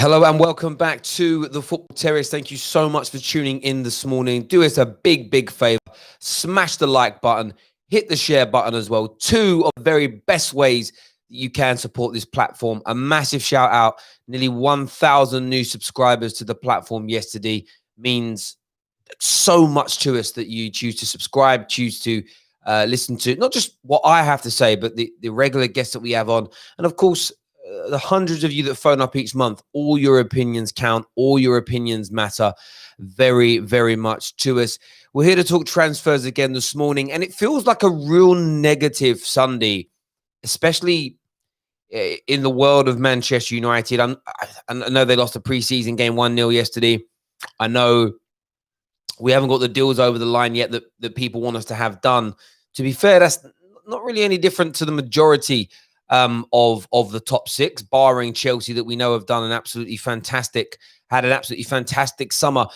Hello and welcome back to the Football Terrace. Thank you so much for tuning in this morning. Do us a big favor. Smash the like button. Hit the share button as well. Two of the very best ways that you can support this platform. A massive shout out. Nearly 1,000 new subscribers to the platform yesterday means so much to us that you choose to subscribe, choose to listen to not just what I have to say, but the regular guests that we have on. And of course, the hundreds of you that phone up each month, all your opinions count, all your opinions matter very much to us. We're here to talk transfers again this morning, and it feels like a real negative Sunday, especially in the world of Manchester United. I know they lost a preseason game 1-0 yesterday. I know we haven't got the deals over the line yet that people want us to have done. To be fair, that's not really any different to the majority of the top six, barring Chelsea, that we know have done had an absolutely fantastic summer.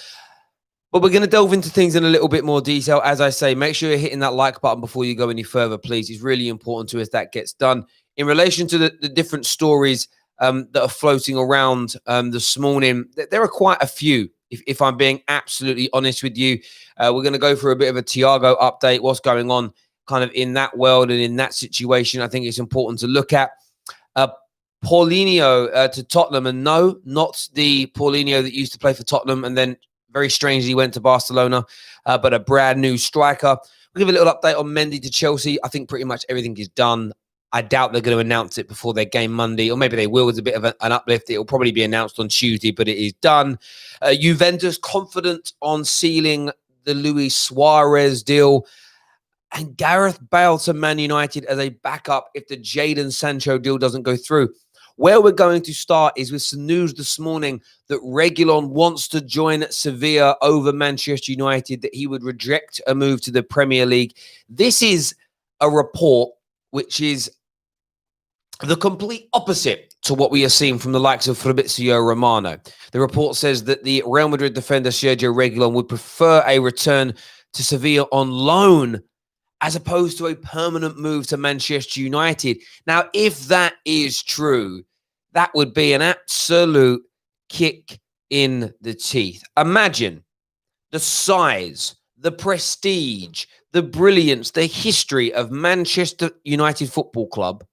But we're going to delve into things in a little bit more detail. As I say, make sure you're hitting that like button before you go any further, please. It's really important to us that gets done. In relation to the different stories that are floating around this morning, there are quite a few, if I'm being absolutely honest with you. We're going to go for a bit of a Thiago update, what's going on kind of in that world and in that situation. I think it's important to look at. Paulinho to Tottenham, and no, not the Paulinho that used to play for Tottenham and then very strangely went to Barcelona, but a brand new striker. We'll give a little update on Mendy to Chelsea. I think pretty much everything is done. I doubt they're going to announce it before their game Monday, or maybe they will as a bit of an uplift. It will probably be announced on Tuesday, but it is done. Juventus confident on sealing the Luis Suarez deal. And Gareth Bale to Man United as a backup if the Jadon Sancho deal doesn't go through. Where we're going to start is with some news this morning that Reguilon wants to join Sevilla over Manchester United, that he would reject a move to the Premier League. This is a report which is the complete opposite to what we are seeing from the likes of Fabrizio Romano. The report says that the Real Madrid defender Sergio Reguilon would prefer a return to Sevilla on loan as opposed to a permanent move to Manchester United. Now, if that is true, that would be an absolute kick in the teeth. Imagine the size, the prestige, the brilliance, the history of Manchester United Football Club.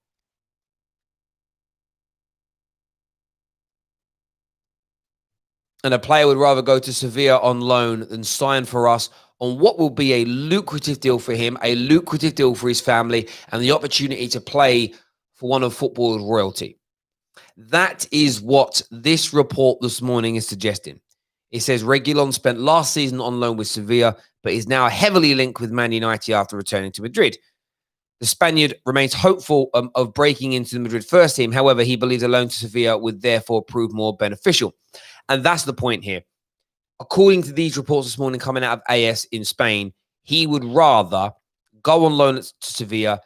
And a player would rather go to Sevilla on loan than sign for us on what will be a lucrative deal for him, a lucrative deal for his family, and the opportunity to play for one of football's royalty. That is what this report this morning is suggesting. It says Reguilon spent last season on loan with Sevilla, but is now heavily linked with Man United after returning to Madrid. The Spaniard remains hopeful of breaking into the Madrid first team. However, he believes a loan to Sevilla would therefore prove more beneficial. And that's the point here. According to these reports this morning coming out of AS in Spain, he would rather go on loan to Sevilla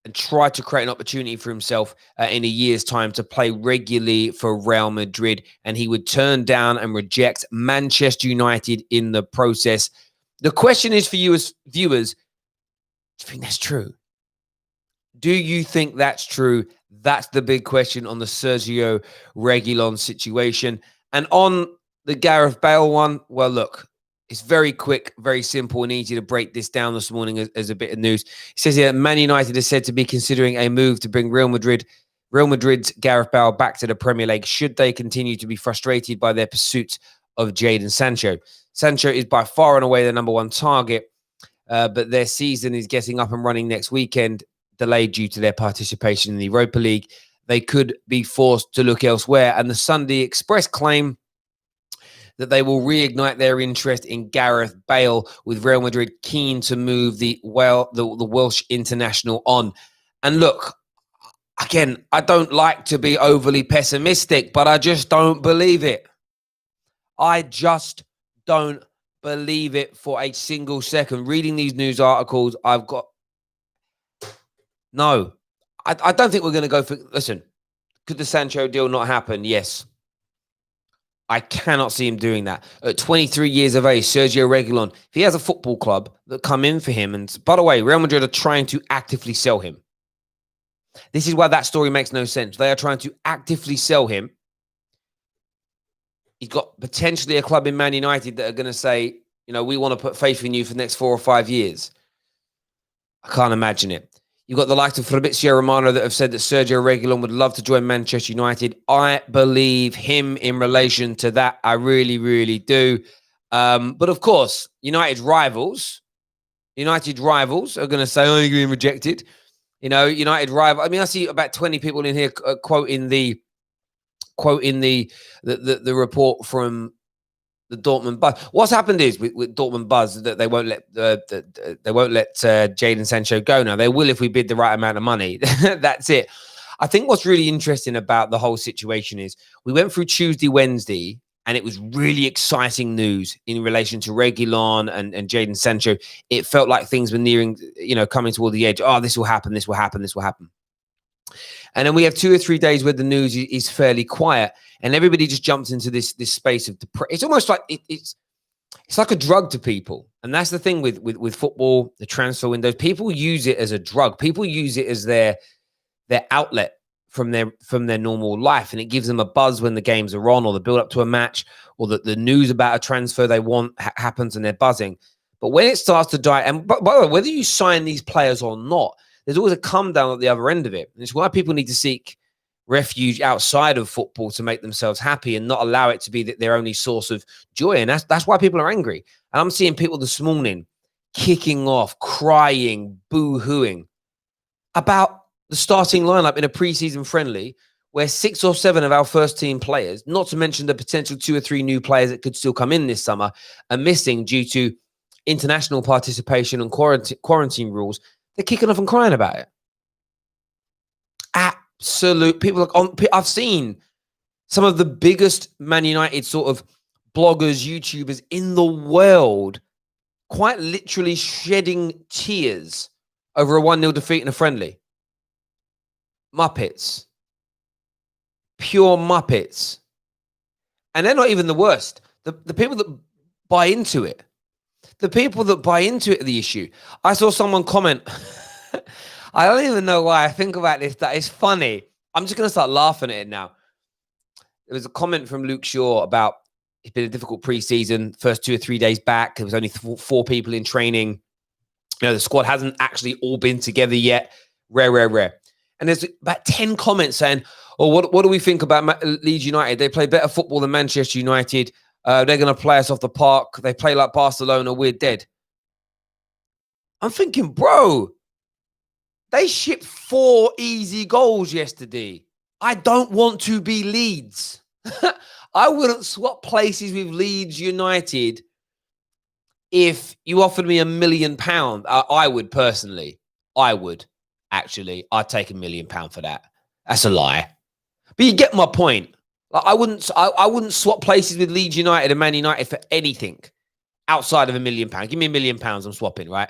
and try to create an opportunity for himself in a year's time to play regularly for Real Madrid. And he would turn down and reject Manchester United in the process. The question is for you as viewers, do you think that's true? Do you think that's true? That's the big question on the Sergio Reguilon situation. And on the Gareth Bale one, well, look, it's very quick, very simple and easy to break this down this morning as a bit of news. It says here, Man United is said to be considering a move to bring Real Madrid's Gareth Bale back to the Premier League should they continue to be frustrated by their pursuit of Jadon Sancho. Sancho is by far and away the number one target, but their season is getting up and running next weekend, delayed due to their participation in the Europa League. They could be forced to look elsewhere. And the Sunday Express claim that they will reignite their interest in Gareth Bale, with Real Madrid keen to move the Welsh international on. And look, again, I don't like to be overly pessimistic, but I just don't believe it. I just don't believe it for a single second. Reading these news articles, No, I don't think we're going to go for... Listen, could the Sancho deal not happen? Yes. I cannot see him doing that. At 23 years of age, Sergio Reguilon, if he has a football club that come in for him, and by the way, Real Madrid are trying to actively sell him. This is why that story makes no sense. They are trying to actively sell him. He's got potentially a club in Man United that are going to say, we want to put faith in you for the next 4 or 5 years. I can't imagine it. You've got the likes of Fabrizio Romano that have said that Sergio Reguilon would love to join Manchester United. I believe him in relation to that. I really, really do. But of course, United rivals are going to say, oh, you're being rejected. United rival. I mean, I see about 20 people in here quoting the report from the Dortmund Buzz. What's happened is with Dortmund Buzz that they won't let Jadon Sancho go now. They will if we bid the right amount of money. That's it. I think what's really interesting about the whole situation is we went through Tuesday, Wednesday, and it was really exciting news in relation to Reguilon and Jadon Sancho. It felt like things were nearing, coming toward the edge. Oh, this will happen. This will happen. This will happen. And then we have 2 or 3 days where the news is fairly quiet, and everybody just jumps into this space of depression. It's almost like it's like a drug to people, and that's the thing with football, the transfer windows. People use it as a drug. People use it as their outlet from their normal life, and it gives them a buzz when the games are on, or the build up to a match, or the news about a transfer they want happens, and they're buzzing. But when it starts to die, and by the way, whether you sign these players or not, there's always a come down at the other end of it. And it's why people need to seek refuge outside of football to make themselves happy and not allow it to be their only source of joy. And that's why people are angry. And I'm seeing people this morning kicking off, crying, boo-hooing about the starting lineup in a preseason friendly where 6 or 7 of our first team players, not to mention the potential 2 or 3 new players that could still come in this summer, are missing due to international participation and quarantine rules. They're kicking off and crying about it. Absolute people. I've seen some of the biggest Man United sort of bloggers, YouTubers in the world quite literally shedding tears over a 1-0 defeat in a friendly. Muppets. Pure Muppets. And they're not even the worst. The people that buy into it. The people that buy into it are the issue. I saw someone comment. I don't even know why I think about this. That is funny. I'm just going to start laughing at it now. There was a comment from Luke Shaw about it's been a difficult preseason. First 2 or 3 days back, there was only 4 people in training. The squad hasn't actually all been together yet. Rare. And there's about 10 comments saying, oh, what do we think about Leeds United? They play better football than Manchester United. They're going to play us off the park. They play like Barcelona. We're dead. I'm thinking, bro, they shipped 4 easy goals yesterday. I don't want to be Leeds. I wouldn't swap places with Leeds United if you offered me £1 million. I would personally. I would, actually. I'd take £1 million for that. That's a lie. But you get my point. Like, I wouldn't swap places with Leeds United and Man United for anything outside of £1 million. Give me £1 million, I'm swapping, right?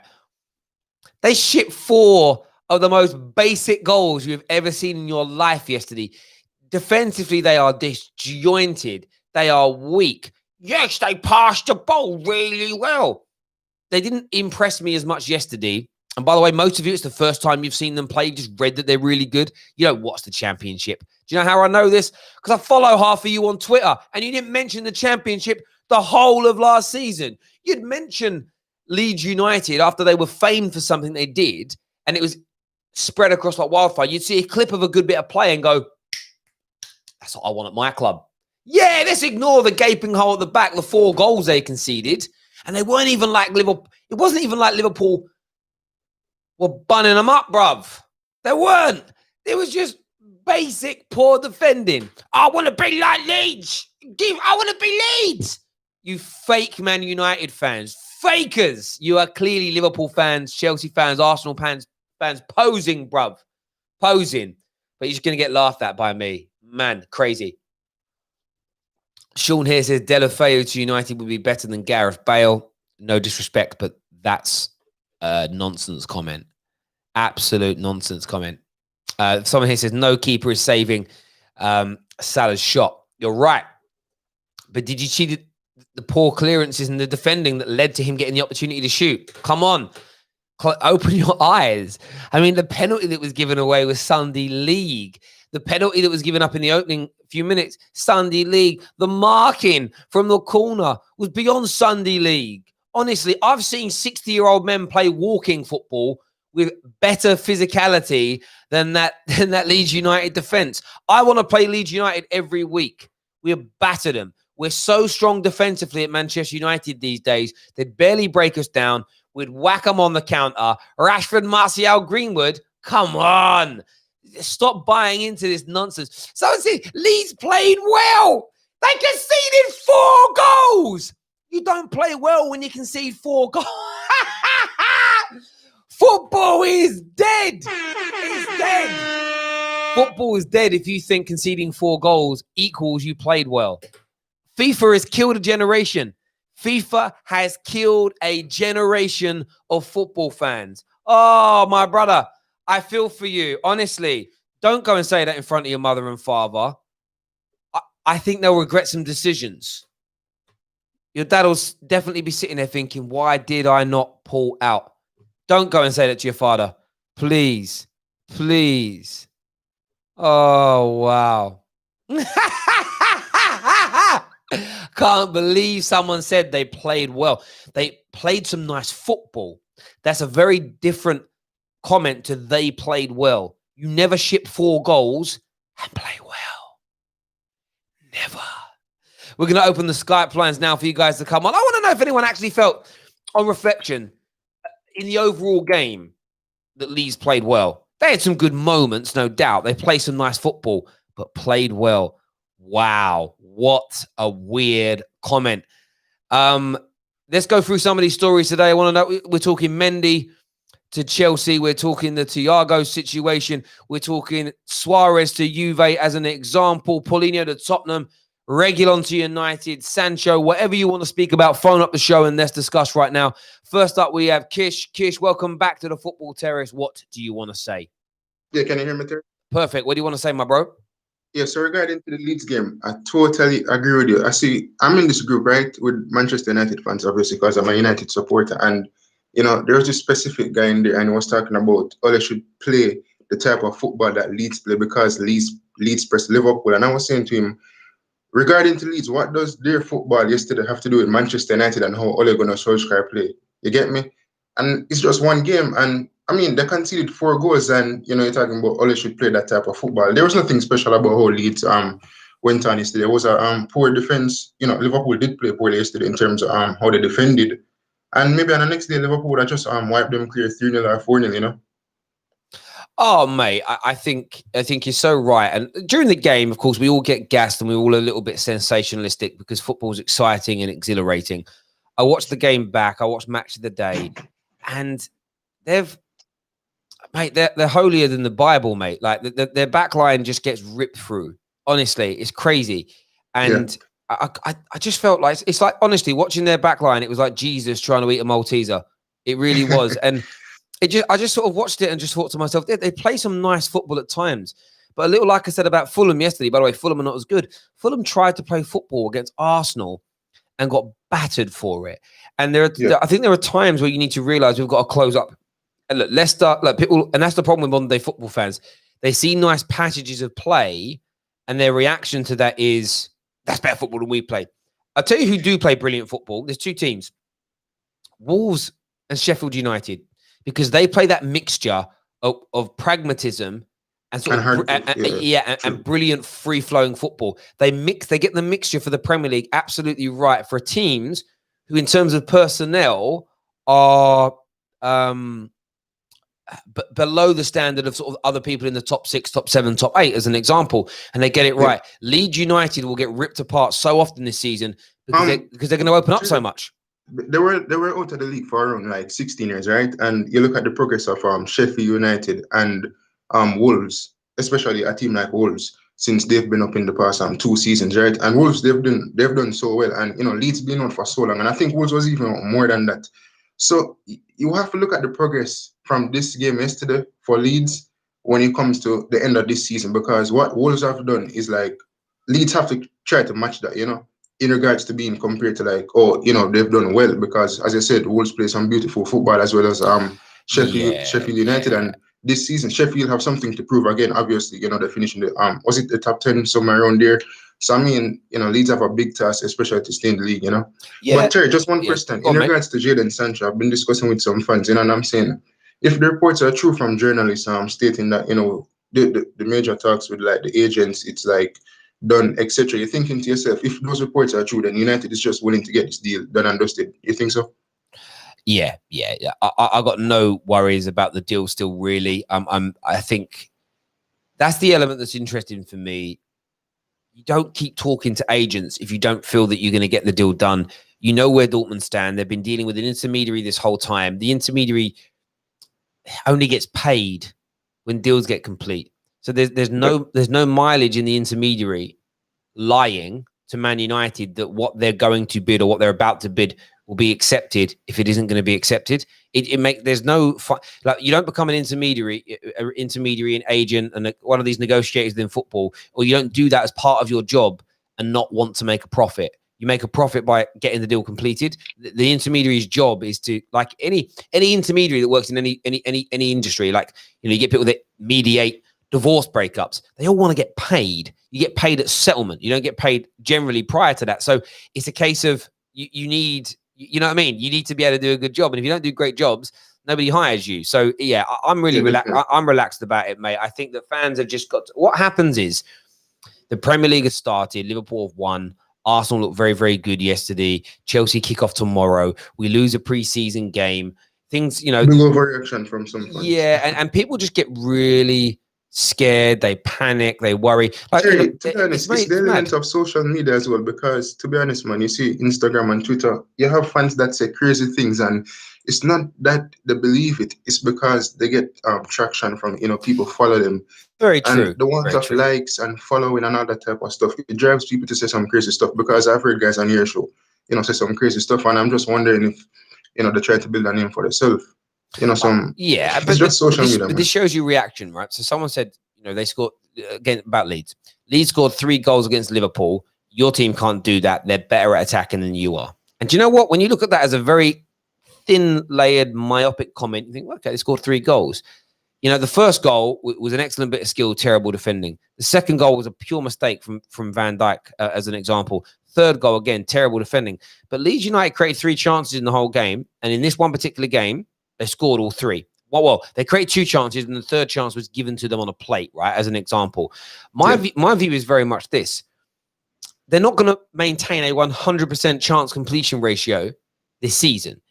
They shipped 4 of the most basic goals you've ever seen in your life yesterday. Defensively, they are disjointed. They are weak. Yes, they passed the ball really well. They didn't impress me as much yesterday. And by the way, most of you, it's the first time you've seen them play. You just read that they're really good. You don't watch the Championship. Do you know how I know this? Because I follow half of you on Twitter, and you didn't mention the Championship the whole of last season. You'd mention Leeds United after they were famed for something they did, and it was spread across like wildfire. You'd see a clip of a good bit of play and go, that's what I want at my club. Yeah, let's ignore the gaping hole at the back, the 4 goals they conceded. And they weren't even like Liverpool. It wasn't even like Liverpool were bunning them up, bruv. They weren't. It was just basic poor defending. I want to be like Leeds. I want to be Leeds. You fake Man United fans. Fakers. You are clearly Liverpool fans, Chelsea fans, Arsenal fans posing, bruv. Posing. But you're just going to get laughed at by me. Man, crazy. Sean here says Delafeu to United would be better than Gareth Bale. No disrespect, but that's a nonsense comment. Absolute nonsense comment. Someone here says no keeper is saving Salah's shot. You're right. But did you see the poor clearances and the defending that led to him getting the opportunity to shoot? Come on. Open your eyes. I mean, the penalty that was given away was Sunday League. The penalty that was given up in the opening few minutes, Sunday League. The marking from the corner was beyond Sunday League. Honestly, I've seen 60-year-old men play walking football with better physicality than that Leeds United defence. I want to play Leeds United every week. We batter them. We're so strong defensively at Manchester United these days. They'd barely break us down. We'd whack them on the counter. Rashford, Martial, Greenwood, come on. Stop buying into this nonsense. Someone said Leeds played well. They conceded 4 goals. You don't play well when you concede 4 goals. Football is dead. It's dead. Football is dead if you think conceding 4 goals equals you played well. FIFA has killed a generation. FIFA has killed a generation of football fans. Oh, my brother, I feel for you. Honestly, don't go and say that in front of your mother and father. I think they'll regret some decisions. Your dad will definitely be sitting there thinking, why did I not pull out? Don't go and say that to your father. Please. Please. Oh, wow. Can't believe someone said they played well. They played some nice football. That's a very different comment to they played well. You never ship 4 goals and play well. Never. We're going to open the Skype lines now for you guys to come on. I want to know if anyone actually felt, on reflection, in the overall game, that Leeds played well. They had some good moments, no doubt. They played some nice football, but played well. Wow, what a weird comment. Let's go through some of these stories today. I want to know, we're talking Mendy to Chelsea. We're talking the Thiago situation. We're talking Suarez to Juve as an example. Paulinho to Tottenham. Reguilon to United. Sancho, whatever you want to speak about, phone up the show and let's discuss right now. First up, we have Kish. Kish, welcome back to the Football Terrace. What do you want to say? Yeah, can you hear me, Terry? Perfect. What do you want to say, my bro? Yeah, so regarding to the Leeds game, I totally agree with you. I'm in this group, right, with Manchester United fans, obviously, because I'm a United supporter. And, there was this specific guy in there, and he was talking about Ole should play the type of football that Leeds play because Leeds press Liverpool. And I was saying to him, regarding to Leeds, what does their football yesterday have to do with Manchester United and how Ole Gunnar Solskjaer play? You get me? And it's just one game. And I mean, they conceded 4 goals, and you're talking about Ole should play that type of football. There was nothing special about how Leeds went on yesterday. It was a poor defense. Liverpool did play poorly yesterday in terms of how they defended. And maybe on the next day, Liverpool would have just wiped them clear 3-0 or 4-0, Oh, mate, I think you're so right. And during the game, of course, we all get gassed and we're all a little bit sensationalistic because football's exciting and exhilarating. I watched the game back. I watched Match of the Day, and they're holier than the Bible, mate. Like their back line just gets ripped through. Honestly, it's crazy. And yeah. I just felt like it's like, honestly, watching their back line, it was like Jesus trying to eat a Malteser. It really was. And I just sort of watched it and just thought to myself, they play some nice football at times. But a little like I said about Fulham yesterday, by the way, Fulham are not as good. Fulham tried to play football against Arsenal and got battered for it. And I think there are times where you need to realize we've got to close up. And look, Leicester, people, and that's the problem with modern day football fans. They see nice passages of play, and their reaction to that is, that's better football than we play. I'll tell you who do play brilliant football. There's 2 teams, Wolves and Sheffield United, because they play that mixture of pragmatism and sort and brilliant free-flowing football. They get the mixture for the Premier League absolutely right for teams who, in terms of personnel, are below the standard of sort of other people in the top 6, top 7, top 8, as an example, and they get it right. Leeds United will get ripped apart so often this season because they're going to open up so much. They were out of the league for around like 16 years, right? And you look at the progress of Sheffield United and Wolves, especially a team like Wolves, since they've been up in the past 2 seasons, right? And Wolves, they've done so well, and Leeds been on for so long, and I think Wolves was even more than that. So you have to look at the progress from this game yesterday for Leeds when it comes to the end of this season, because what Wolves have done is like Leeds have to try to match that, in regards to being compared to they've done well, because as I said, Wolves play some beautiful football as well as Sheffield United, and this season, Sheffield have something to prove again. Obviously, they're finishing the was it the top 10 somewhere around there? So I mean, Leeds have a big task, especially to stay in the league. Yeah, But Terry, just one yeah. question Go in on, mate. regards to Jadon Sancho. I've been discussing with some fans, and I'm saying, if the reports are true from journalists, stating that the major talks with like the agents, it's like done, etc. You're thinking to yourself, if those reports are true, then United is just willing to get this deal done and dusted. You think so? Yeah. I got no worries about the deal still, really. I think that's the element that's interesting for me. You don't keep talking to agents if you don't feel that you're going to get the deal done. You know where Dortmund stand. They've been dealing with an intermediary this whole time. The intermediary only gets paid when deals get complete. So there's no mileage in the intermediary lying to Man United that what they're going to bid or what they're about to bid will be accepted if it isn't going to be accepted. There's no like you don't become an intermediary and agent and one of these negotiators in football, or you don't do that as part of your job and not want to make a profit. You make a profit by getting the deal completed. The intermediary's job is to, like any intermediary that works in any industry, like you get people that mediate divorce breakups. They all want to get paid. You get paid at settlement. You don't get paid generally prior to that. So it's a case of you need, you know what I mean? You need to be able to do a good job. And if you don't do great jobs, nobody hires you. So yeah, I'm really relaxed. I'm relaxed about it, mate. I think that fans have just got what happens is the Premier League has started. Liverpool have won. Arsenal looked very, very good yesterday. Chelsea kick off tomorrow. We lose a preseason game. Things, big overreaction from some fans. Yeah, and people just get really scared, they panic, they worry. Like, Terry, to be honest, it's the element of social media as well, because to be honest, man, you see Instagram and Twitter, you have fans that say crazy things, and it's not that they believe it, it's because they get traction from people follow them. Very true. And the want of likes and following and all that type of stuff, it drives people to say some crazy stuff, because I've heard guys on your show, say some crazy stuff, and I'm just wondering if they try to build a name for themselves. Yeah, but it's just social media. But this shows you reaction, right? So someone said, they scored again about Leeds. Leeds scored 3 goals against Liverpool. Your team can't do that. They're better at attacking than you are. And do you know what? When you look at that as a very thin-layered, myopic comment, you think, okay, they scored 3 goals. The first goal was an excellent bit of skill, terrible defending. The second goal was a pure mistake from Van Dijk, as an example. Third goal, again, terrible defending. But Leeds United created 3 chances in the whole game. And in this one particular game, they scored all 3. Well, they created 2 chances, and the third chance was given to them on a plate, right? As an example. My view is very much this. They're not going to maintain a 100% chance completion ratio this season.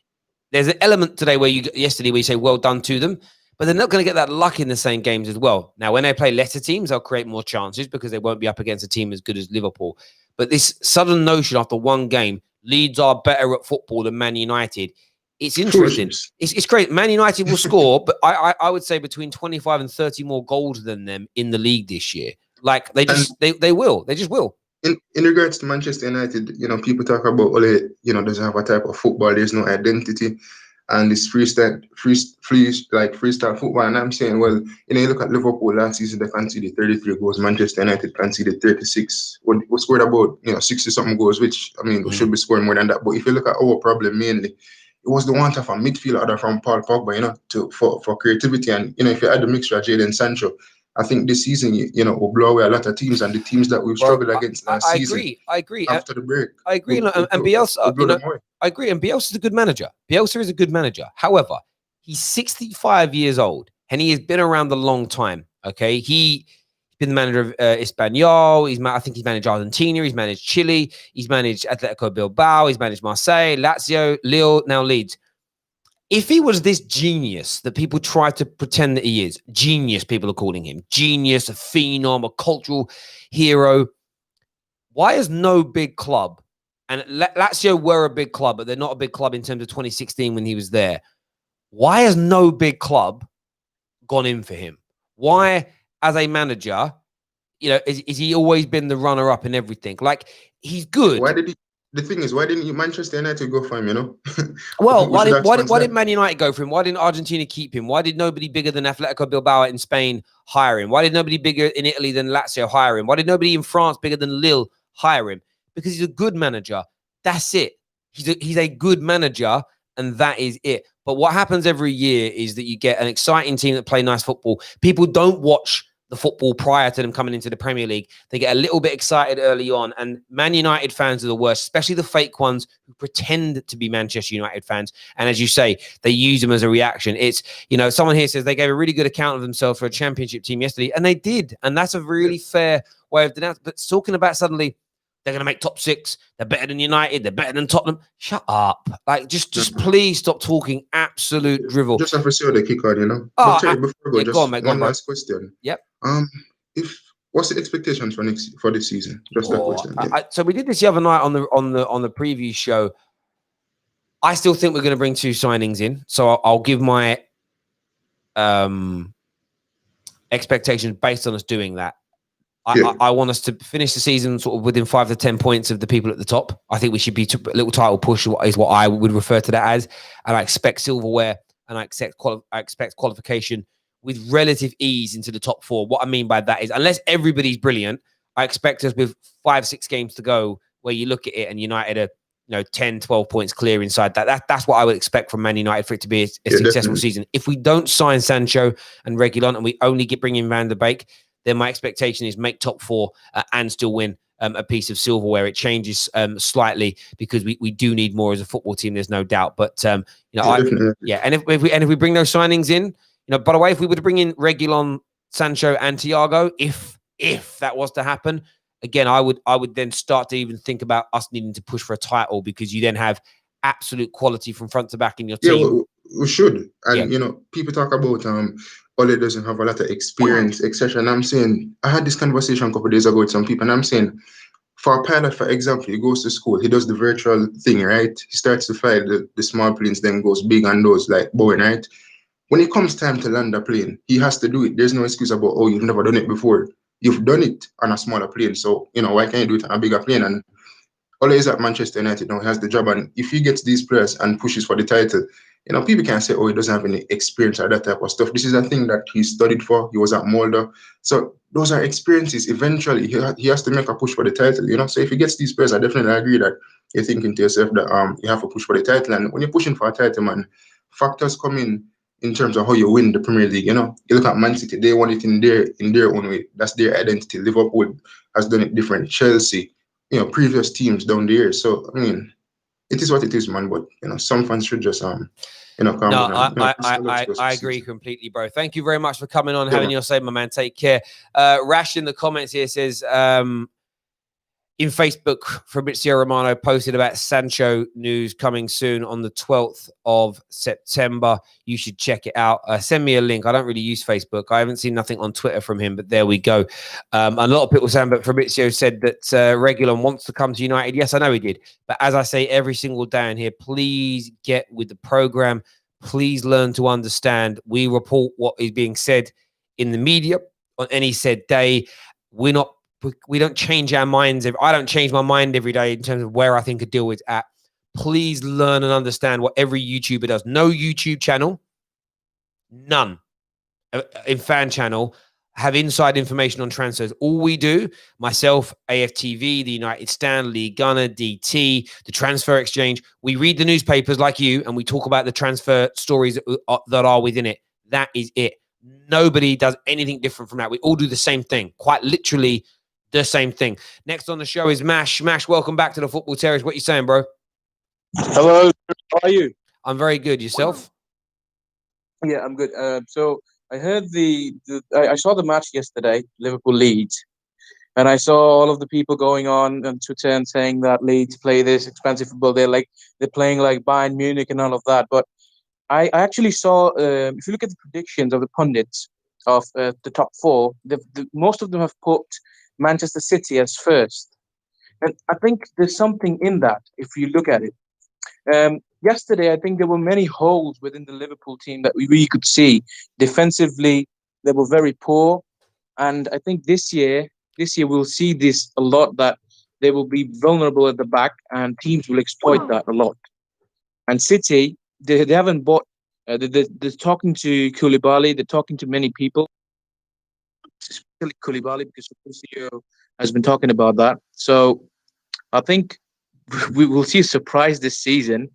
There's an element today yesterday where you say, well done to them, but they're not going to get that luck in the same games as well. Now, when they play lesser teams, they'll create more chances because they won't be up against a team as good as Liverpool. But this sudden notion after one game, Leeds are better at football than Man United. It's interesting. It's great. Man United will score, but I would say between 25 and 30 more goals than them in the league this year. Like they will. They just will. In regards to Manchester United, people talk about doesn't have a type of football. There's no identity, and it's freestyle football. And I'm saying, well, you look at Liverpool last season, they conceded 33 goals. Manchester United conceded 36. We scored about 60 something goals, which we should be scoring more than that. But if you look at our problem mainly, it was the want of a midfield other from Paul Pogba, for creativity. And, if you add the mixture of Jadon Sancho, I think this season, will blow away a lot of teams, and the teams that we've struggled against last season. I agree. After the break. I agree. And Bielsa, I agree. And Bielsa is a good manager. Bielsa is a good manager. However, he's 65 years old, and he has been around a long time. Okay. He's been the manager of Espanyol. I think he's managed Argentina. He's managed Chile. He's managed Atletico Bilbao. He's managed Marseille, Lazio, Lille, now Leeds. If he was this genius that people try to pretend that he is, genius, people are calling him, genius, a phenom, a cultural hero, why is no big club, and Lazio were a big club, but they're not a big club in terms of 2016 when he was there, why has no big club gone in for him? Why, as a manager, is he always been the runner-up in everything? Like, he's good. The thing is, why didn't Manchester United go for him, Well, why did Man United go for him? Why didn't Argentina keep him? Why did nobody bigger than Atletico Bilbao in Spain hire him? Why did nobody bigger in Italy than Lazio hire him? Why did nobody in France bigger than Lille hire him? Because he's a good manager. That's it. He's a good manager, and that is it. But what happens every year is that you get an exciting team that play nice football. People don't watch the football prior to them coming into the Premier League. They get a little bit excited early on, and Man United fans are the worst, especially the fake ones who pretend to be Manchester United fans. And as you say, they use them as a reaction. It's, someone here says they gave a really good account of themselves for a championship team yesterday, and they did. And that's a really fair way of denouncing. But talking about suddenly they're going to make top 6, they're better than United, they're better than Tottenham. Shut up. Like, just please stop talking absolute drivel. Just have to see how they kick on, Oh, But Terry, before I go, just go on, mate, one last question. Yep. What's the expectations for this season? Just that question. Yeah. So we did this the other night on the preview show. I still think we're going to bring 2 signings in. So I'll give my expectations based on us doing that. I want us to finish the season sort of within 5 to 10 points of the people at the top. I think we should be a little title push is what I would refer to that as. And I expect silverware and I expect qualification with relative ease into the top 4. What I mean by that is, unless everybody's brilliant, I expect us with 5-6 games to go where you look at it and United are 10, 12 points clear inside that. That's what I would expect from Man United for it to be a successful definitely. season. If we don't sign Sancho and Reguilon and we only bring in Van der Beek, then my expectation is make top 4 and still win a piece of silverware. It changes slightly because we do need more as a football team. There's no doubt. But And if we bring those signings in, by the way, if we were to bring in Reguilon, Sancho, and Thiago, if that was to happen, again, I would then start to even think about us needing to push for a title because you then have absolute quality from front to back in your team. Yeah, we should. And people talk about Ole doesn't have a lot of experience, etc. And I'm saying, I had this conversation a couple of days ago with some people, and I'm saying, for a pilot, for example, he goes to school, he does the virtual thing, right? He starts to fly the small planes, then goes big on those like Boeing, right? When it comes time to land a plane, he has to do it. There's no excuse about, oh, you've never done it before. You've done it on a smaller plane, so why can't you do it on a bigger plane? And Ole is at Manchester United now. He has the job, and if he gets these players and pushes for the title, people can't say, oh, he doesn't have any experience or that type of stuff. This is a thing that he studied for. He was at Molde. So those are experiences. Eventually, he has to make a push for the title, So if he gets these players, I definitely agree that you're thinking to yourself that you have to push for the title. And when you're pushing for a title, man, factors come in terms of how you win the Premier League, You look at Man City, they won it in their own way. That's their identity. Liverpool has done it different. Chelsea, previous teams down the years. So, I mean, it is what it is, man. But, some fans should just, calm down. I agree completely, bro. Thank you very much for coming on, having your say, my man. Take care. Rash in the comments here says, in Facebook, Fabrizio Romano posted about Sancho news coming soon on the 12th of September. You should check it out. Send me a link. I don't really use Facebook. I haven't seen nothing on Twitter from him, but there we go. A lot of people saying, but Fabrizio said that Reguilon wants to come to United. Yes, I know he did. But as I say every single day in here, please get with the program. Please learn to understand. We report what is being said in the media on any said day. We don't change our minds. I don't change my mind every day in terms of where I think a deal is at. Please learn and understand what every YouTuber does. No YouTube channel, none in fan channel have inside information on transfers. All we do, myself, AFTV, the United Stand, Lee Gunner, DT, the Transfer Exchange, we read the newspapers like you and we talk about the transfer stories that are within it. That is it. Nobody does anything different from that. We all do the same thing, quite literally the same thing. Next on the show is Mash. Mash, welcome back to the Football Terrace. What you saying, bro? Hello, how are you? I'm very good. Yourself? Yeah, I'm good. So I heard I saw the match yesterday, Liverpool Leeds, and I saw all of the people going on Twitter and saying that Leeds play this expensive football. They're playing like Bayern Munich and all of that. But I actually saw, if you look at the predictions of the pundits of the top 4, most of them have put Manchester City as first. And I think there's something in that if you look at it. Yesterday, I think there were many holes within the Liverpool team that we really could see. Defensively, they were very poor. And I think this year we'll see this a lot, that they will be vulnerable at the back and teams will exploit that a lot. And City, they haven't bought, they're talking to Koulibaly, they're talking to many people, especially Koulibaly, because the CEO has been talking about that. So I think we will see a surprise this season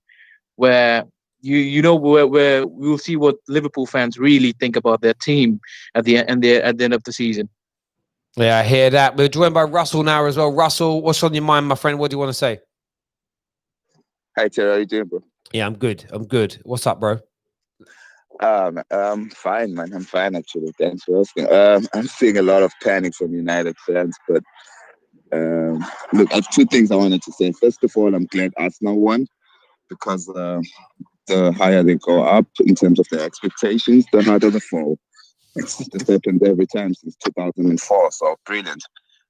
where you know where we'll see what Liverpool fans really think about their team at the end of the season. Yeah, I hear that. We're joined by Russell now as well. Russell, what's on your mind, my friend? What do you want to say? Hi, Terry. How you doing, bro? Yeah, I'm good. I'm good. What's up, bro? Fine, man. I'm fine, actually. Thanks for asking. I'm seeing a lot of panic from United fans, but look, I have two things I wanted to say. First of all, I'm glad Arsenal won because the higher they go up in terms of their expectations, the harder the fall. This happened every time since 2004, so brilliant.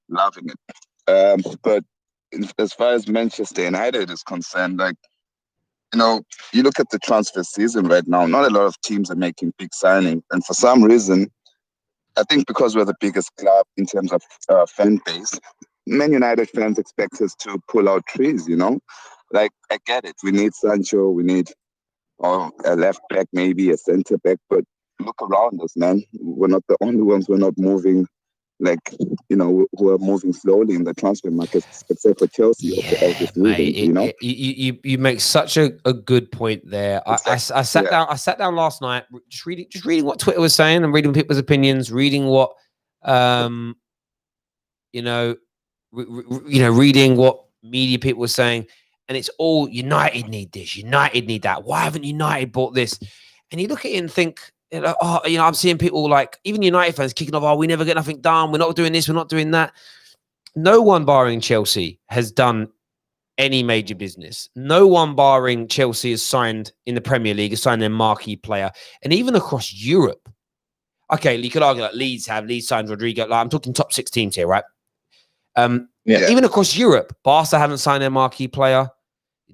Loving it. But as far as Manchester United is concerned, like, you look at the transfer season right now, not a lot of teams are making big signings. And for some reason, I think because we're the biggest club in terms of fan base, Man United fans expect us to pull out trees, Like, I get it. We need Sancho. We need a left back, maybe a centre back. But look around us, man. We're not the only ones. We're not moving like, who are moving slowly in the transfer market, except for Chelsea, obviously moving, mate. You make such a good point there. I sat down. I sat down last night, just reading what Twitter was saying and reading people's opinions, reading what, reading what media people were saying, and it's all United need this, United need that. Why haven't United bought this? And you look at it and think, I'm seeing people like even United fans kicking off, we never get nothing done. We're not doing this. We're not doing that. No one barring Chelsea has done any major business. No one barring Chelsea has signed in the Premier League, has signed their marquee player. And even across Europe. Okay, you could argue that Leeds signed Rodrigo. Like, I'm talking top 6 teams here, right? Even across Europe, Barca haven't signed their marquee player.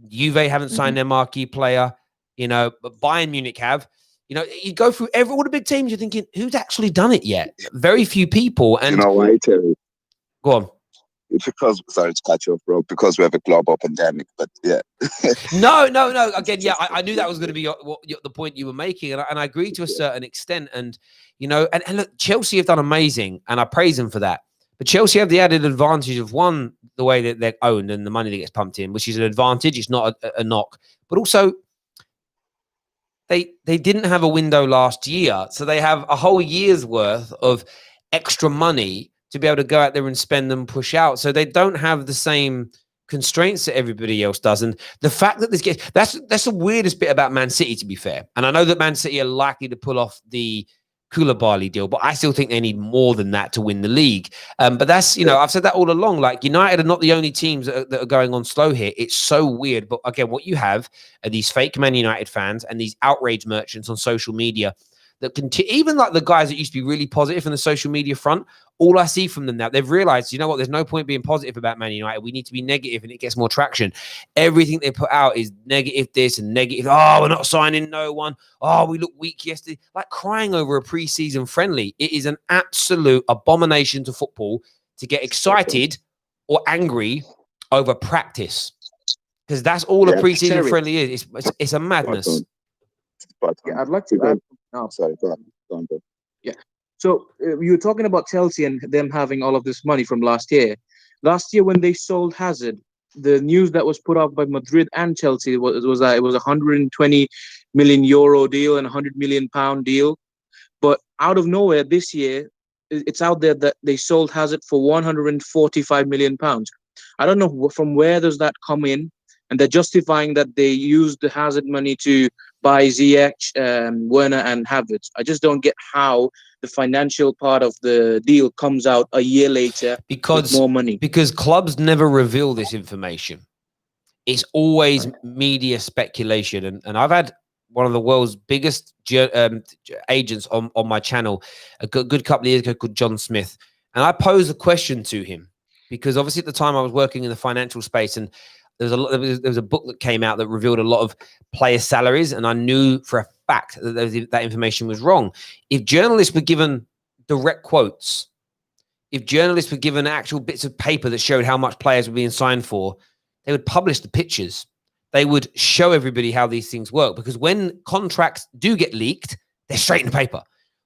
Juve haven't signed their marquee player. But Bayern Munich have. You go through all the big teams, you're thinking, who's actually done it yet? Very few people. And you know why, Terry? Go on. It's because, sorry to cut you off, bro, because we have a global pandemic, but yeah. No. Again, yeah, I knew that was going to be the point you were making, and I agree to a certain extent. And, and look, Chelsea have done amazing, and I praise them for that. But Chelsea have the added advantage of, one, the way that they're owned and the money that gets pumped in, which is an advantage. It's not a knock. But also, they didn't have a window last year, so they have a whole year's worth of extra money to be able to go out there and spend and push out. So they don't have the same constraints that everybody else does. And the fact that that's the weirdest bit about Man City, to be fair. And I know that Man City are likely to pull off the Koulibaly deal, but I still think they need more than that to win the league. But that's, I've said that all along. Like, United are not the only teams that are going on slow here. It's so weird. But again, what you have are these fake Man United fans and these outrage merchants on social media that even like the guys that used to be really positive in the social media front, all I see from them now, they've realized, there's no point being positive about Man United. We need to be negative and it gets more traction. Everything they put out is negative this and negative. Oh, we're not signing no one. Oh, we look weak yesterday. Like crying over a pre-season friendly. It is an absolute abomination to football to get excited or angry over practice. Because that's all a pre-season friendly is. It's a madness. Yeah, I'd like to add. Oh, sorry, go on, bro. Yeah. So you were talking about Chelsea and them having all of this money from last year. Last year, when they sold Hazard, the news that was put out by Madrid and Chelsea was that it was a 120 million euro deal and a 100 million pound deal. But out of nowhere, this year, it's out there that they sold Hazard for 145 million pounds. I don't know from where does that come in, and they're justifying that they used the Hazard money to buy Ziyech, Werner, and Havertz. I just don't get how the financial part of the deal comes out a year later with more money. Because clubs never reveal this information. It's always media speculation. And I've had one of the world's biggest agents on my channel a good couple of years ago called John Smith. And I posed a question to him because obviously at the time I was working in the financial space, and there was a book that came out that revealed a lot of player salaries, and I knew for a fact that that information was wrong. If journalists were given direct quotes, if journalists were given actual bits of paper that showed how much players were being signed for, they would publish the pictures. They would show everybody how these things work, because when contracts do get leaked, they're straight in the paper.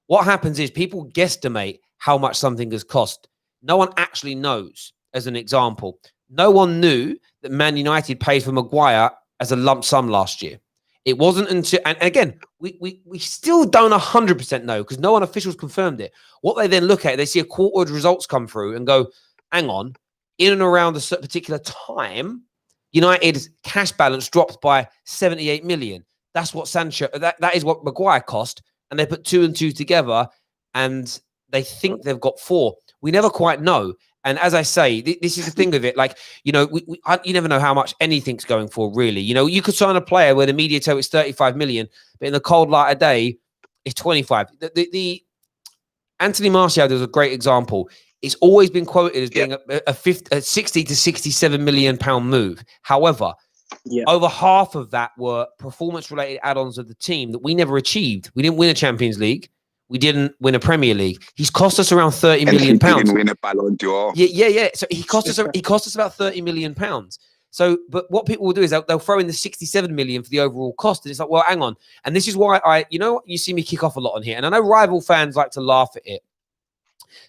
What happens is people guesstimate how much something has cost. No one actually knows. As an example, no one knew that Man United paid for Maguire as a lump sum last year. It wasn't until, and again, we still don't 100% know because no one officials confirmed it. What they then look at, they see a quarter of results come through and go, hang on, in and around a certain particular time, United's cash balance dropped by 78 million. That's what Sancho, that is what Maguire cost. And they put 2 and 2 together and they think they've got 4. We never quite know. And as I say, this is the thing with it. Like, you never know how much anything's going for, really. You could sign a player where the media tell it's 35 million, but in the cold light of day, it's 25. The Anthony Martial is a great example. It's always been quoted as being a 60 to 67 million pound move. However, over half of that were performance-related add-ons of the team that we never achieved. We didn't win a Champions League. We didn't win a Premier League. He's cost us around 30 million pounds. He didn't win a Ballon d'Or. Yeah. So he cost us about 30 million pounds. So, but what people will do is they'll throw in the 67 million for the overall cost, and it's like, well, hang on. And this is why you see me kick off a lot on here, and I know rival fans like to laugh at it,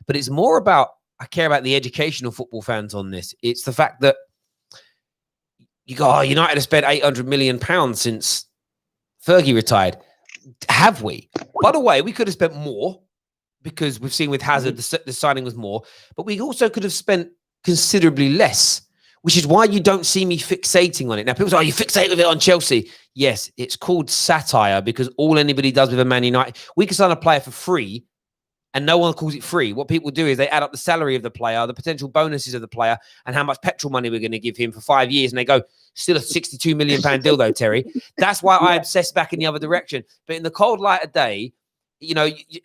but it's more about I care about the educational football fans on this. It's the fact that you go, United have spent 800 million pounds since Fergie retired. Have we? By the way, we could have spent more because we've seen with Hazard, the signing was more, but we also could have spent considerably less, which is why you don't see me fixating on it. Now, people say, you fixate with it on Chelsea. Yes, it's called satire because all anybody does with a Man United, we can sign a player for free and no one calls it free. What people do is they add up the salary of the player, the potential bonuses of the player, and how much petrol money we're going to give him for 5 years. And they go, still a 62 million pound deal though, Terry. That's why I obsess back in the other direction. But in the cold light of day,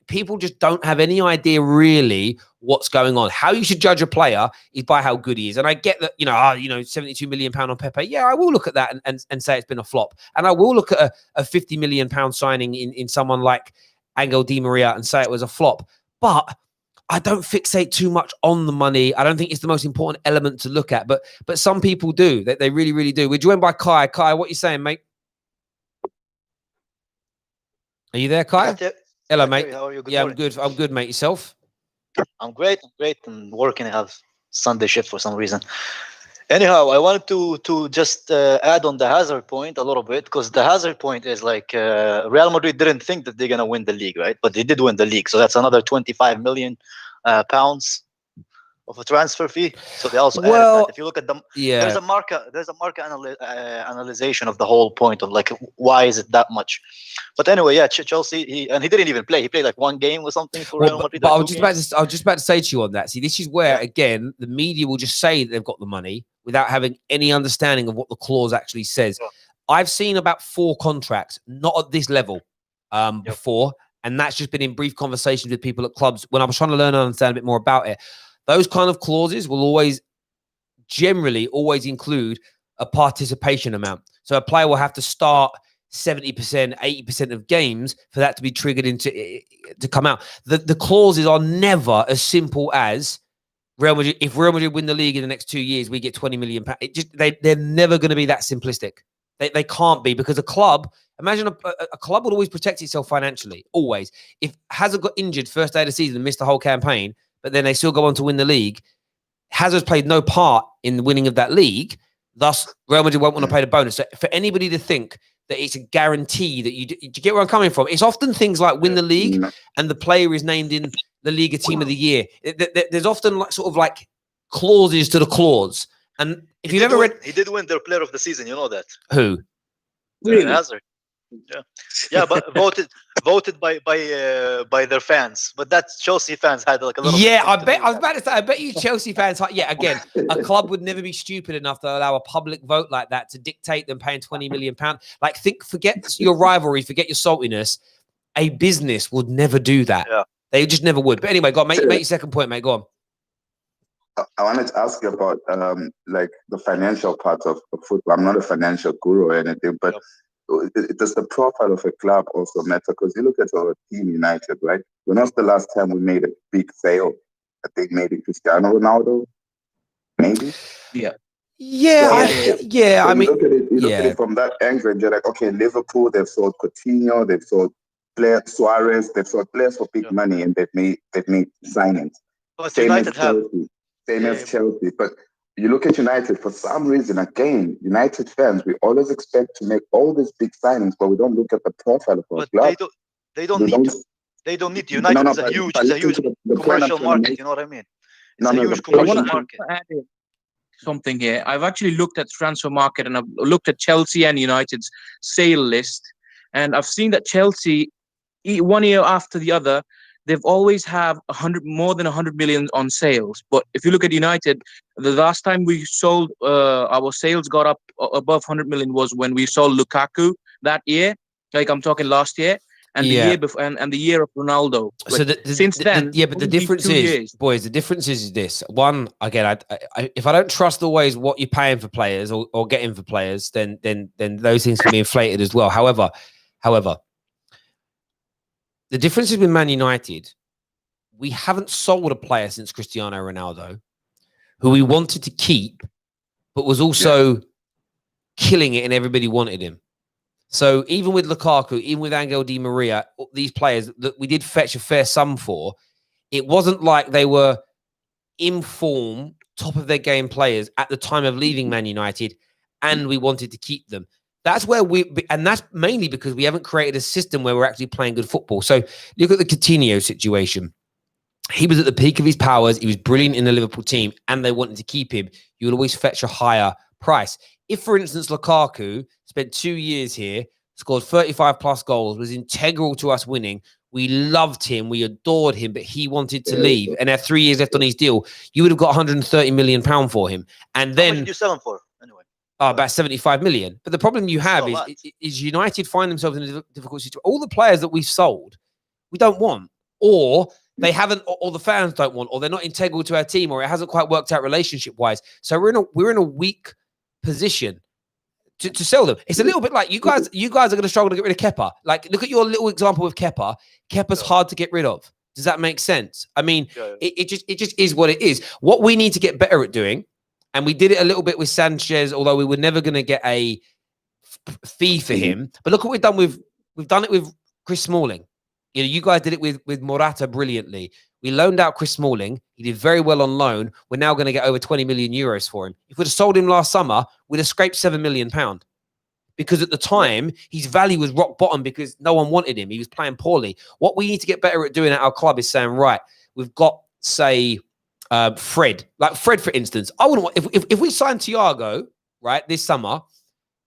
people just don't have any idea really what's going on. How you should judge a player is by how good he is. And I get that, 72 million pound on Pepe. Yeah, I will look at that and say it's been a flop. And I will look at a 50 million pound signing in someone like Angel Di Maria and say it was a flop. But I don't fixate too much on the money. I don't think it's the most important element to look at. But some people do. They really, really do. We're joined by Kai. Kai, what are you saying, mate? Are you there, Kai? Hello, mate. How are you? Good morning. I'm good. I'm good, mate. Yourself? I'm great. I'm working. I have Sunday shift for some reason. Anyhow, I wanted to just add on the Hazard point a little bit because the Hazard point is like Real Madrid didn't think that they're gonna win the league, right? But they did win the league, so that's another 25 million pounds of a transfer fee. So they also added that. If you look at them, there's a market analyzation of the whole point of like why is it that much. But anyway, Chelsea, he didn't even play. He played like 1 game or something for Real Madrid. But I was just about to say to you on that. See, this is where again the media will just say that they've got the money without having any understanding of what the clause actually says. I've seen about 4 contracts, not at this level, before, and that's just been in brief conversations with people at clubs when I was trying to learn and understand a bit more about it. Those kind of clauses will generally always include a participation amount. So a player will have to start 70%, 80% of games for that to be triggered to come out. The clauses are never as simple as Real Madrid. If Real Madrid win the league in the next 2 years, we get 20 million pounds. They're never going to be that simplistic. They can't be because a club. Imagine a club would always protect itself financially. Always. If Hazard got injured first day of the season and missed the whole campaign, but then they still go on to win the league, Hazard's played no part in the winning of that league. Thus, Real Madrid won't want to pay the bonus. So for anybody to think that it's a guarantee that you get where I'm coming from? It's often things like win the league and the player is named in the Liga Team of the Year. There's often like clauses to the clause. And if you've ever read, he did win their Player of the Season. You know that. Who? Really? Hazard. Yeah, but voted by their fans. But that's Chelsea fans had like a little. Yeah, I was about to say. I bet you Chelsea fans. Yeah, again, a club would never be stupid enough to allow a public vote like that to dictate them paying 20 million pounds. Like, forget your rivalry, forget your saltiness. A business would never do that. Yeah. They just never would. But anyway, go on, make your second point, mate. Go on. I wanted to ask you about like the financial part of football. I'm not a financial guru or anything, but does the profile of a club also matter? Because you look at our team United, right? When was the last time we made a big sale? I think maybe Cristiano Ronaldo, maybe. Yeah. I mean, look at it from that angle, and you're like, okay, Liverpool, they've sold Coutinho, they've sold Suarez, they've sold players for big money, and they've made signings. But United have. Same as Chelsea, but you look at United, for some reason, again, United fans, we always expect to make all these big signings, but we don't look at the profile of our But club. they don't We need don't. to. They don't need to. No, United no, is a but huge, listen to the point I'm commercial trying to market. make. You know what I mean? It's No, a no, huge the I point commercial want I'm market. to add in something here. I've actually looked at transfer market and I've looked at Chelsea and United's sale list, and I've seen that Chelsea, one year after the other, they've always have more than 100 million on sales. But if you look at United, the last time we sold, our sales got up above 100 million was when we sold Lukaku that year. Like I'm talking last year. And the year before, and the year of Ronaldo. So Since then, yeah, but the difference is, boys, the difference is this. One, again, if I don't trust always what you're paying for players or getting for players, then those things can be inflated as well. However, the difference is with Man United, we haven't sold a player since Cristiano Ronaldo, who we wanted to keep, but was also killing it and everybody wanted him. So even with Lukaku, even with Angel Di Maria, these players that we did fetch a fair sum for, it wasn't like they were in form, top of their game players at the time of leaving Man United, and we wanted to keep them. That's where and that's mainly because we haven't created a system where we're actually playing good football. So look at the Coutinho situation. He was at the peak of his powers. He was brilliant in the Liverpool team, and they wanted to keep him. You would always fetch a higher price. If, for instance, Lukaku spent 2 years here, scored 35 plus goals, was integral to us winning, we loved him, we adored him, but he wanted to leave and had 3 years left on his deal, you would have got 130 million pounds for him. And then, how much did you sell him for anyway? About 75 million. But the problem you have is United find themselves in a difficult situation. All the players that we've sold, we don't want, or they haven't, or the fans don't want, or they're not integral to our team, or it hasn't quite worked out relationship wise. So we're in a weak position to sell them. It's a little bit like you guys are going to struggle to get rid of Kepa. Like, look at your little example with Kepa. Kepa's hard to get rid of. Does that make sense? I mean, it just is what it is. What we need to get better at doing, and we did it a little bit with Sanchez, although we were never going to get a fee for him. But look what we've done it with Chris Smalling. You know, you guys did it with Morata brilliantly. We loaned out Chris Smalling. He did very well on loan. We're now going to get over 20 million euros for him. If we'd have sold him last summer, we'd have scraped £7 million. Because at the time, his value was rock bottom because no one wanted him. He was playing poorly. What we need to get better at doing at our club is saying, right, we've got, say, Fred. Like Fred, for instance. I wouldn't want, if we sign Thiago, right, this summer,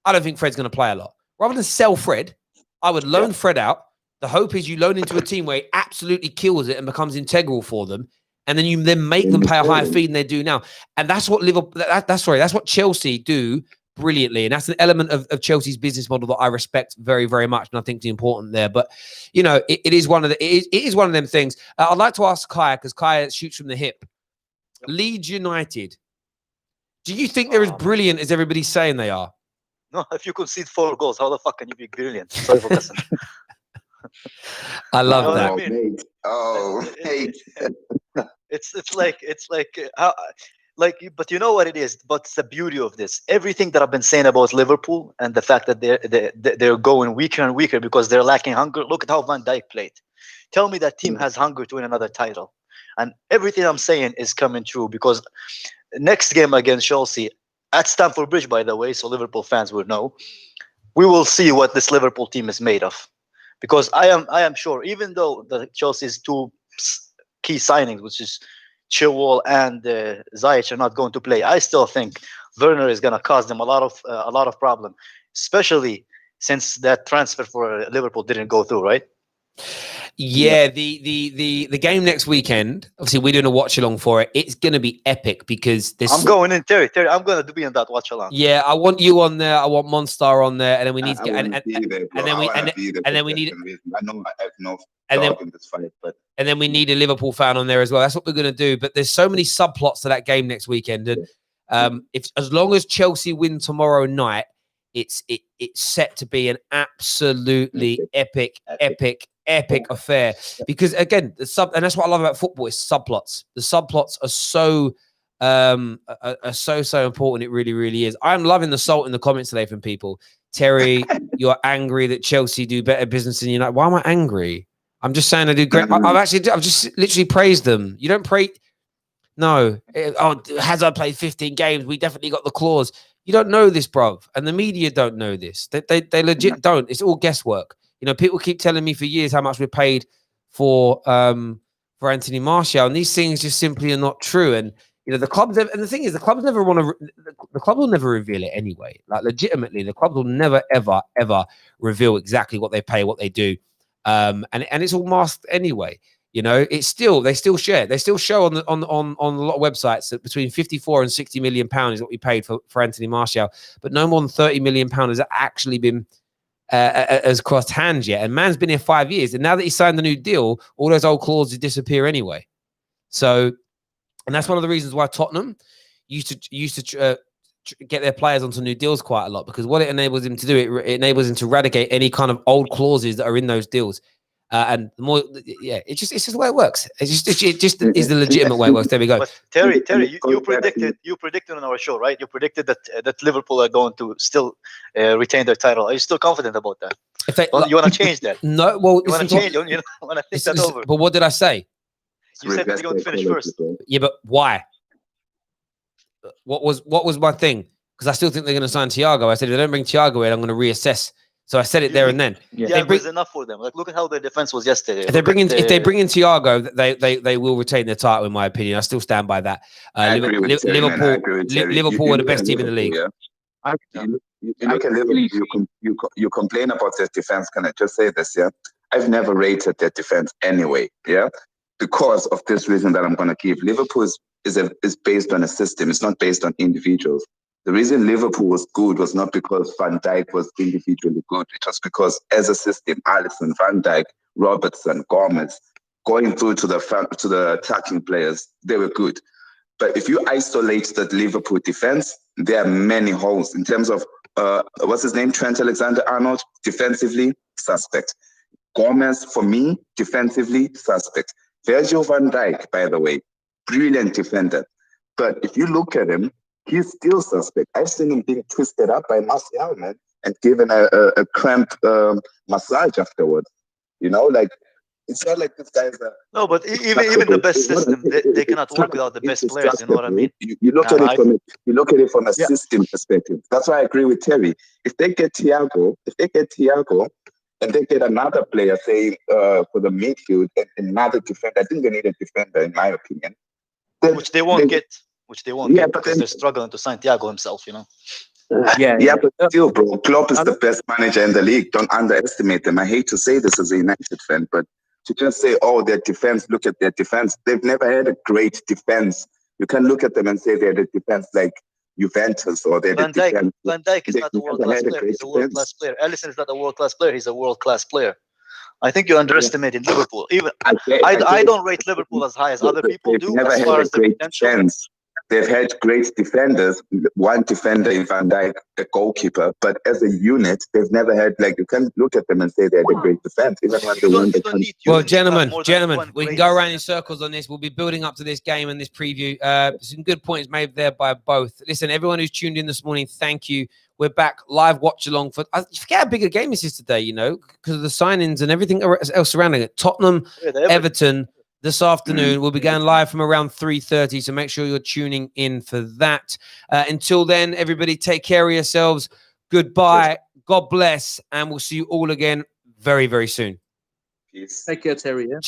I don't think Fred's going to play a lot. Rather than sell Fred, I would loan Fred out. The hope is you loan into a team where he absolutely kills it and becomes integral for them, and then you make them pay a higher fee than they do now. And that's what Liverpool. That's what Chelsea do brilliantly, and that's an element of Chelsea's business model that I respect very, very much, and I think is important there. But you know, it is one of them things. I'd like to ask Kaya, because Kaya shoots from the hip. Leeds United. Do you think they're as brilliant as everybody's saying they are? No, if you concede 4 goals, how the fuck can you be brilliant? Sorry for cussing. I love that. I mean? But you know what it is. But it's the beauty of this. Everything that I've been saying about Liverpool and the fact that they're going weaker and weaker because they're lacking hunger. Look at how Van Dijk played. Tell me that team has hunger to win another title, and everything I'm saying is coming true because next game against Chelsea at Stamford Bridge, by the way, so Liverpool fans will know, we will see what this Liverpool team is made of. Because I am sure, even though the Chelsea's 2 key signings, which is Chilwell and Ziyech, are not going to play, I still think Werner is going to cause them a lot of problem, especially since that transfer for Liverpool didn't go through, right? Yeah, the game next weekend, obviously we're doing a watch along for it. It's going to be epic because I'm going in, Terry. I'm going to be in that watch along. Yeah, I want you on there. I want Monstar on there, and then we need to get and then we need a Liverpool fan on there as well. That's what we're going to do. But there's so many subplots to that game next weekend, and if as long as Chelsea win tomorrow night, it's set to be an absolutely epic affair. Because again, and that's what I love about football is subplots. The subplots are so important. It really, really is. I'm loving the salt in the comments today from people. Terry, you're angry that Chelsea do better business than United. Why am I angry? I'm just saying I do great. I've just literally praised them. You don't praise. No. Hazard played 15 games. We definitely got the clause. You don't know this, bruv. And the media don't know this. They legit don't. It's all guesswork. You know, people keep telling me for years how much we're paid for Anthony Martial, and these things just simply are not true. And you know, the clubs, and the thing is, the clubs never want to. The club will never reveal it anyway. Like legitimately, the clubs will never, ever reveal exactly what they pay, what they do, and it's all masked anyway. You know, they still show on a lot of websites that between 54 and 60 million pounds is what we paid for Anthony Martial, but no more than 30 million pounds has actually been has crossed hands yet. And man's been here 5 years, and now that he signed the new deal, all those old clauses disappear anyway. So, and that's one of the reasons why Tottenham used to get their players onto new deals quite a lot, because what it enables him to do, it enables him to eradicate any kind of old clauses that are in those deals. And the more, it's just the way it works. It just is the legitimate way it works. There we go. But Terry, you predicted on our show, right? You predicted that Liverpool are going to still retain their title. Are you still confident about that? You want to change that? No. Well, you want to change. You want to think that over. But what did I say? You said they're going to finish first. Yeah, but why? What was my thing? Because I still think they're going to sign Thiago. I said if they don't bring Thiago in, I'm going to reassess. So I said it there and then. Yeah, it's enough for them. Like, look at how their defense was yesterday. If they bring in Thiago, they will retain their title, in my opinion. I still stand by that. Liverpool were the best team in the league. Yeah. You complain about their defense. Can I just say this? Yeah, I've never rated their defense anyway. Yeah, because of this reason that I'm going to give. Liverpool is based on a system. It's not based on individuals. The reason Liverpool was good was not because Van Dijk was individually good. It was because as a system, Alisson, Van Dijk, Robertson, Gomez, going through to the attacking players, they were good. But if you isolate that Liverpool defense, there are many holes in terms of what's his name, Trent Alexander-Arnold, defensively suspect. Gomez, for me, defensively suspect. Virgil van Dijk, by the way, brilliant defender. But if you look at him, he's still suspect. I've seen him being twisted up by Martial, man, and given a cramp massage afterwards. You know, like, it's not like this guy's no, but even the best system, they cannot work without the best players. You know what I mean? You look at it from a system perspective. That's why I agree with Terry. If they get Thiago, and they get another player, say for the midfield, and another defender, I think they need a defender, in my opinion. Which they won't get. Because they're struggling to sign Thiago himself, you know. But still, bro, Klopp is the best manager in the league. Don't underestimate them. I hate to say this as a United fan, but to just say, oh, their defense, look at their defense. They've never had a great defense. You can look at them and say they're the defense like Juventus or they're the defense. Van Dijk is not a world-class player. He's a world-class player. Alisson is not a world-class player. He's a world-class player. I think you're underestimating Liverpool. Even I don't rate Liverpool as high as other people do. Never had a great defense. They've had great defenders, one defender in Van Dijk, a goalkeeper, but as a unit, they've never had, like, you can look at them and say they're the great defense, even when they won the country. Well, gentlemen, we can go around in circles on this. We'll be building up to this game and this preview. Some good points made there by both. Listen, everyone who's tuned in this morning, thank you. We're back live watch along for. I forget how big a game this is today, you know, because of the signings and everything else surrounding it. Tottenham, Everton. This afternoon, we'll be going live from around 3:30, so make sure you're tuning in for that. Until then, everybody, take care of yourselves. Goodbye. God bless, and we'll see you all again very, very soon. Peace. Take care, Terry. Yeah?